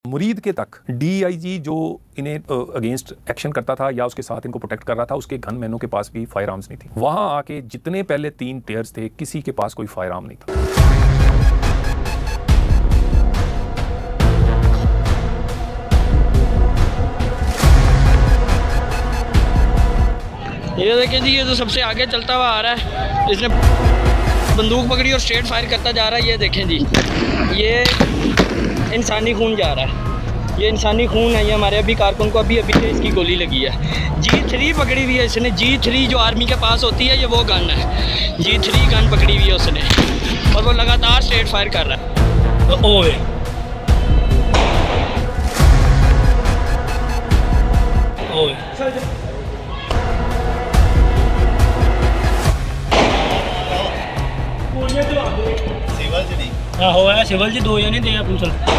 मुरीद के तक डीआईजी जो इन्हें अगेंस्ट एक्शन करता था या उसके साथ इनको प्रोटेक्ट कर रहा था, उसके गन मैनों के पास भी फायर आर्म्स नहीं थी। वहां आके जितने पहले 3 टेयर्स थे, किसी के पास कोई फायर आर्म नहीं था। ये देखिए जी, ये तो सबसे आगे चलता हुआ आ रहा है, इसने बंदूक पकड़ी और स्ट्रेट फायर करता जा रहा है। ये देखें जी, ये इंसानी खून जा रहा है, ये इंसानी खून है। ये हमारे अभी कारकुन को अभी इसकी गोली लगी है। G3 पकड़ी हुई है इसने। G3 जो आर्मी के पास होती है, ये वो गन है। G3 गन पकड़ी हुई है उसने और वो लगातार स्ट्रेट फायर कर रहा है। तो ओए सिवल जी नहीं, सिवल जी 2 जने थे पुलिस।